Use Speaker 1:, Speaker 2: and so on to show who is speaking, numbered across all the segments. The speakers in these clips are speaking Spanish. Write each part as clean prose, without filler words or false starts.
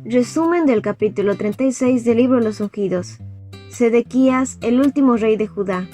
Speaker 1: Resumen del capítulo 36 del libro de los Ungidos. Sedequías, el último rey de Judá.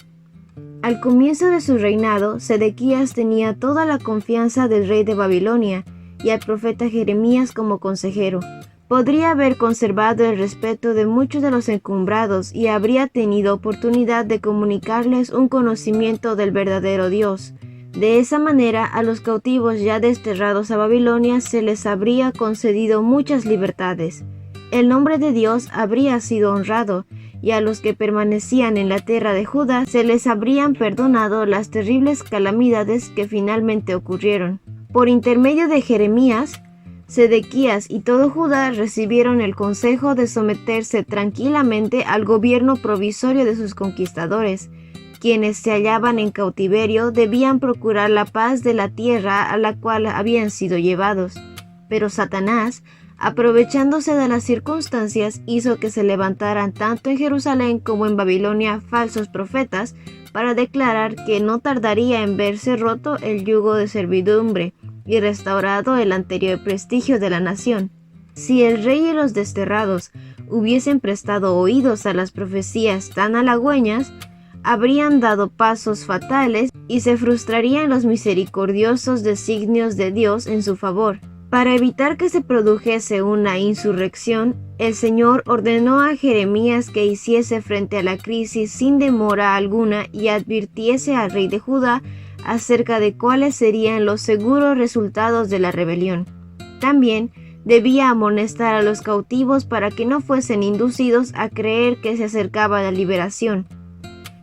Speaker 1: Al comienzo de su reinado, Sedequías tenía toda la confianza del rey de Babilonia y al profeta Jeremías como consejero. Podría haber conservado el respeto de muchos de los encumbrados y habría tenido oportunidad de comunicarles un conocimiento del verdadero Dios. De esa manera, a los cautivos ya desterrados a Babilonia se les habría concedido muchas libertades. El nombre de Dios habría sido honrado, y a los que permanecían en la tierra de Judá se les habrían perdonado las terribles calamidades que finalmente ocurrieron. Por intermedio de Jeremías, Sedequías y todo Judá recibieron el consejo de someterse tranquilamente al gobierno provisorio de sus conquistadores. Quienes se hallaban en cautiverio debían procurar la paz de la tierra a la cual habían sido llevados. Pero Satanás, aprovechándose de las circunstancias, hizo que se levantaran tanto en Jerusalén como en Babilonia falsos profetas para declarar que no tardaría en verse roto el yugo de servidumbre y restaurado el anterior prestigio de la nación. Si el rey y los desterrados hubiesen prestado oídos a las profecías tan halagüeñas, habrían dado pasos fatales y se frustrarían los misericordiosos designios de Dios en su favor. Para evitar que se produjese una insurrección, el Señor ordenó a Jeremías que hiciese frente a la crisis sin demora alguna y advirtiese al rey de Judá acerca de cuáles serían los seguros resultados de la rebelión. También debía amonestar a los cautivos para que no fuesen inducidos a creer que se acercaba la liberación.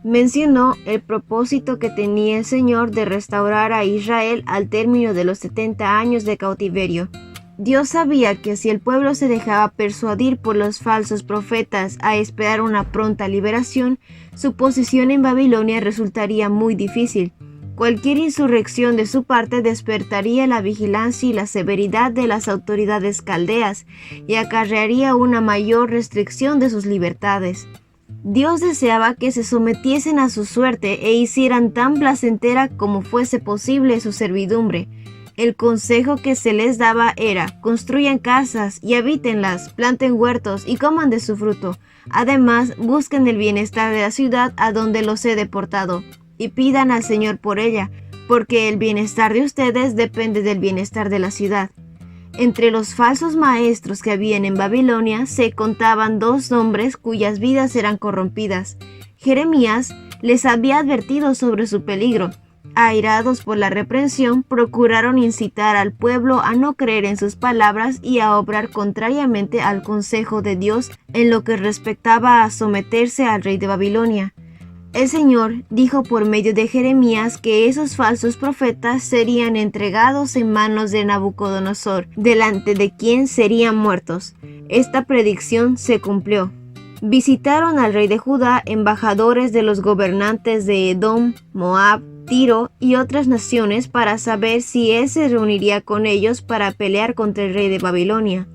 Speaker 1: Mencionó el propósito que tenía el Señor de restaurar a Israel al término de los 70 años de cautiverio. Dios sabía que si el pueblo se dejaba persuadir por los falsos profetas a esperar una pronta liberación, su posición en Babilonia resultaría muy difícil. Cualquier insurrección de su parte despertaría la vigilancia y la severidad de las autoridades caldeas y acarrearía una mayor restricción de sus libertades. Dios deseaba que se sometiesen a su suerte e hicieran tan placentera como fuese posible su servidumbre. El consejo que se les daba era: construyan casas y habítenlas, planten huertos y coman de su fruto. Además, busquen el bienestar de la ciudad a donde los he deportado, y pidan al Señor por ella, porque el bienestar de ustedes depende del bienestar de la ciudad. Entre los falsos maestros que habían en Babilonia se contaban dos hombres cuyas vidas eran corrompidas. Jeremías les había advertido sobre su peligro. Airados por la reprensión, procuraron incitar al pueblo a no creer en sus palabras y a obrar contrariamente al consejo de Dios en lo que respectaba a someterse al rey de Babilonia. El Señor dijo por medio de Jeremías que esos falsos profetas serían entregados en manos de Nabucodonosor, delante de quien serían muertos. Esta predicción se cumplió. Visitaron al rey de Judá embajadores de los gobernantes de Edom, Moab, Tiro y otras naciones para saber si él se reuniría con ellos para pelear contra el rey de Babilonia.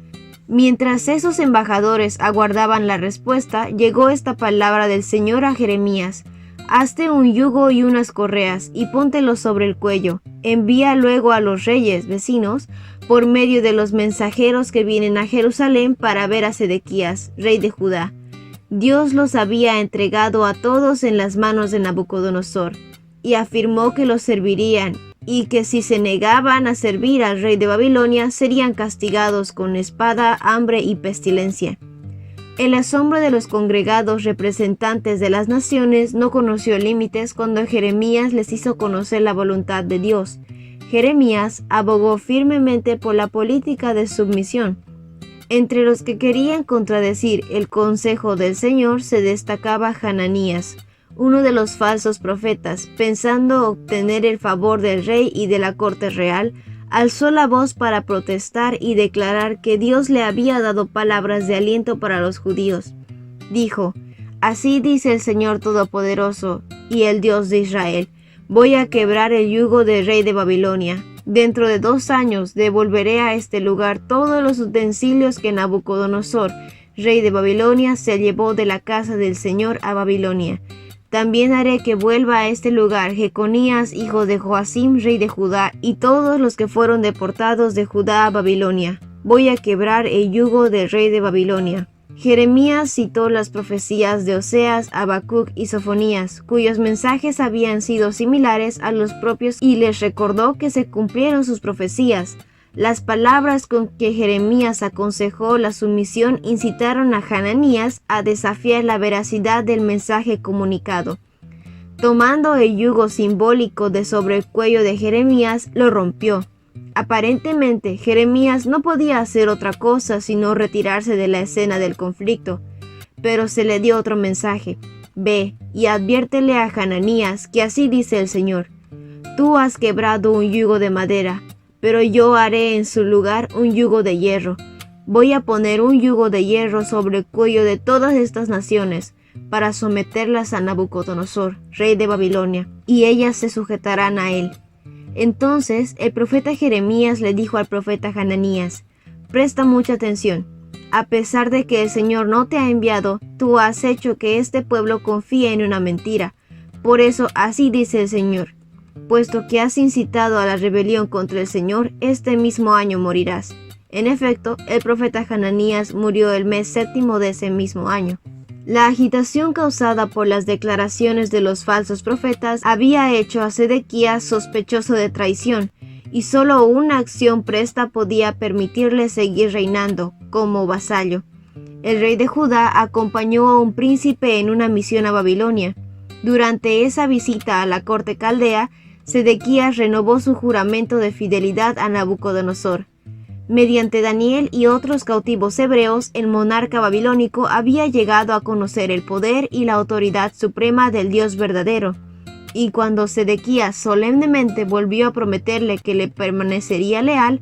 Speaker 1: Mientras esos embajadores aguardaban la respuesta, llegó esta palabra del Señor a Jeremías: hazte un yugo y unas correas, y póntelos sobre el cuello. Envía luego a los reyes vecinos, por medio de los mensajeros que vienen a Jerusalén para ver a Sedequías, rey de Judá. Dios los había entregado a todos en las manos de Nabucodonosor, y afirmó que los servirían, y que si se negaban a servir al rey de Babilonia serían castigados con espada, hambre y pestilencia. El asombro de los congregados representantes de las naciones no conoció límites cuando Jeremías les hizo conocer la voluntad de Dios. Jeremías abogó firmemente por la política de submisión. Entre los que querían contradecir el consejo del Señor se destacaba Hananías, uno de los falsos profetas. Pensando obtener el favor del rey y de la corte real, alzó la voz para protestar y declarar que Dios le había dado palabras de aliento para los judíos. Dijo: así dice el Señor Todopoderoso y el Dios de Israel: voy a quebrar el yugo del rey de Babilonia. Dentro de 2 años devolveré a este lugar todos los utensilios que Nabucodonosor, rey de Babilonia, se llevó de la casa del Señor a Babilonia. También haré que vuelva a este lugar Jeconías, hijo de Joacim, rey de Judá, y todos los que fueron deportados de Judá a Babilonia. voy a quebrar el yugo del rey de Babilonia. Jeremías citó las profecías de Oseas, Habacuc y Sofonías, cuyos mensajes habían sido similares a los propios, y les recordó que se cumplieron sus profecías. Las palabras con que Jeremías aconsejó la sumisión incitaron a Hananías a desafiar la veracidad del mensaje comunicado. Tomando el yugo simbólico de sobre el cuello de Jeremías, lo rompió. Aparentemente, Jeremías no podía hacer otra cosa sino retirarse de la escena del conflicto, pero se le dio otro mensaje. Ve y adviértele a Hananías que así dice el Señor: tú has quebrado un yugo de madera, pero yo haré en su lugar un yugo de hierro. Voy a poner un yugo de hierro sobre el cuello de todas estas naciones, para someterlas a Nabucodonosor, rey de Babilonia, y ellas se sujetarán a él. Entonces el profeta Jeremías le dijo al profeta Hananías: presta mucha atención. A pesar de que el Señor no te ha enviado, tú has hecho que este pueblo confíe en una mentira. Por eso así dice el Señor: puesto que has incitado a la rebelión contra el Señor, este mismo año morirás. En efecto, el profeta Hananías murió el mes séptimo de ese mismo año. La agitación causada por las declaraciones de los falsos profetas había hecho a Sedequías sospechoso de traición, y solo una acción presta podía permitirle seguir reinando como vasallo. El rey de Judá acompañó a un príncipe en una misión a Babilonia. Durante esa visita a la corte caldea, Sedequías renovó su juramento de fidelidad a Nabucodonosor. Mediante Daniel y otros cautivos hebreos, el monarca babilónico había llegado a conocer el poder y la autoridad suprema del Dios verdadero. Y cuando Sedequías solemnemente volvió a prometerle que le permanecería leal,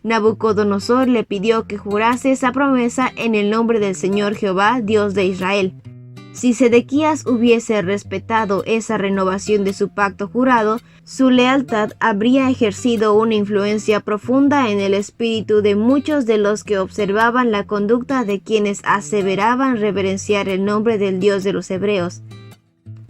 Speaker 1: Nabucodonosor le pidió que jurase esa promesa en el nombre del Señor Jehová, Dios de Israel. Si Sedequías hubiese respetado esa renovación de su pacto jurado, su lealtad habría ejercido una influencia profunda en el espíritu de muchos de los que observaban la conducta de quienes aseveraban reverenciar el nombre del Dios de los hebreos.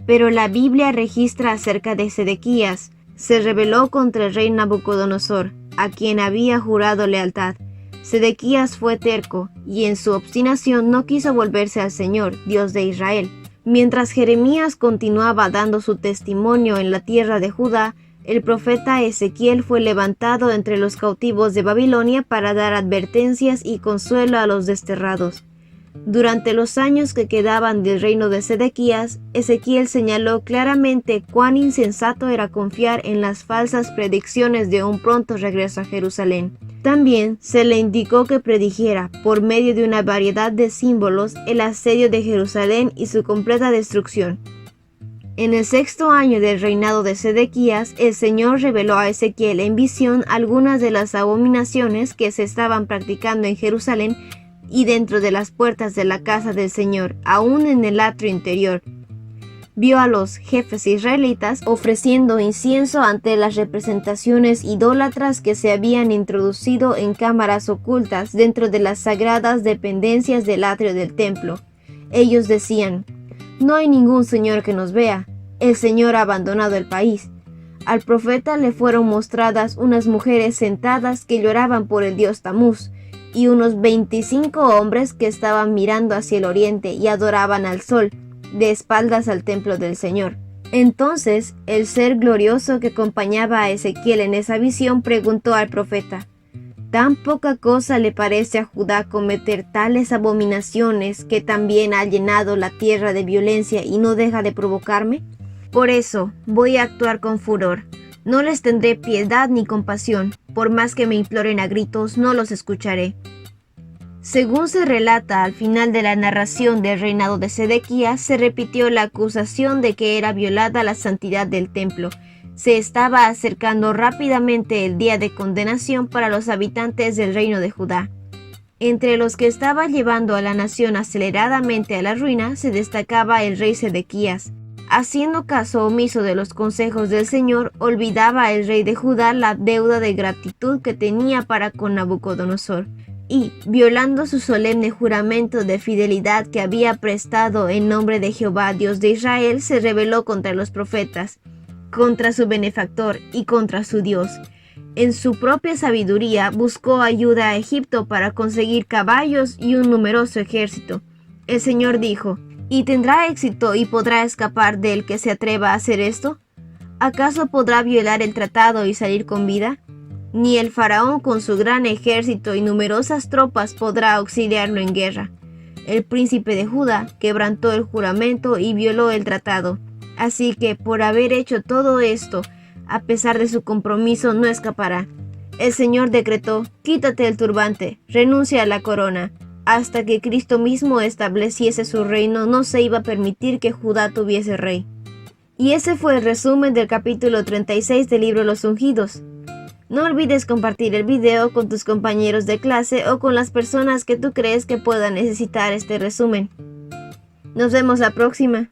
Speaker 1: Pero la Biblia registra acerca de Sedequías: se rebeló contra el rey Nabucodonosor, a quien había jurado lealtad. Sedequías fue terco, y en su obstinación no quiso volverse al Señor, Dios de Israel. Mientras Jeremías continuaba dando su testimonio en la tierra de Judá, el profeta Ezequiel fue levantado entre los cautivos de Babilonia para dar advertencias y consuelo a los desterrados. Durante los años que quedaban del reino de Sedequías, Ezequiel señaló claramente cuán insensato era confiar en las falsas predicciones de un pronto regreso a Jerusalén. También se le indicó que predijera, por medio de una variedad de símbolos, el asedio de Jerusalén y su completa destrucción. En el 6º año del reinado de Sedequías, el Señor reveló a Ezequiel en visión algunas de las abominaciones que se estaban practicando en Jerusalén y dentro de las puertas de la casa del Señor, aún en el atrio interior. Vio a los jefes israelitas ofreciendo incienso ante las representaciones idólatras que se habían introducido en cámaras ocultas dentro de las sagradas dependencias del atrio del templo. Ellos decían: no hay ningún señor que nos vea, el Señor ha abandonado el país. Al profeta le fueron mostradas unas mujeres sentadas que lloraban por el dios Tamuz, y unos 25 hombres que estaban mirando hacia el oriente y adoraban al sol, de espaldas al templo del Señor. Entonces el ser glorioso que acompañaba a Ezequiel en esa visión preguntó al profeta: ¿tan poca cosa le parece a Judá cometer tales abominaciones, que también ha llenado la tierra de violencia y no deja de provocarme? Por eso voy a actuar con furor. No les tendré piedad ni compasión, por más que me imploren a gritos, no los escucharé. Según se relata al final de la narración del reinado de Sedequías, se repitió la acusación de que era violada la santidad del templo. Se estaba acercando rápidamente el día de condenación para los habitantes del reino de Judá. Entre los que estaba llevando a la nación aceleradamente a la ruina se destacaba el rey Sedequías. Haciendo caso omiso de los consejos del Señor, olvidaba el rey de Judá la deuda de gratitud que tenía para con Nabucodonosor, y, violando su solemne juramento de fidelidad que había prestado en nombre de Jehová, Dios de Israel, se rebeló contra los profetas, contra su benefactor y contra su Dios. en su propia sabiduría buscó ayuda a Egipto para conseguir caballos y un numeroso ejército. El Señor dijo: ¿y tendrá éxito y podrá escapar del que se atreva a hacer esto? ¿Acaso podrá violar el tratado y salir con vida? Ni el faraón con su gran ejército y numerosas tropas podrá auxiliarlo en guerra. El príncipe de Judá quebrantó el juramento y violó el tratado. Así que por haber hecho todo esto, a pesar de su compromiso, no escapará. El Señor decretó: quítate el turbante, renuncia a la corona. Hasta que Cristo mismo estableciese su reino, no se iba a permitir que Judá tuviese rey. Y ese fue el resumen del capítulo 36 del libro Los Ungidos. No olvides compartir el video con tus compañeros de clase o con las personas que tú crees que puedan necesitar este resumen. Nos vemos la próxima.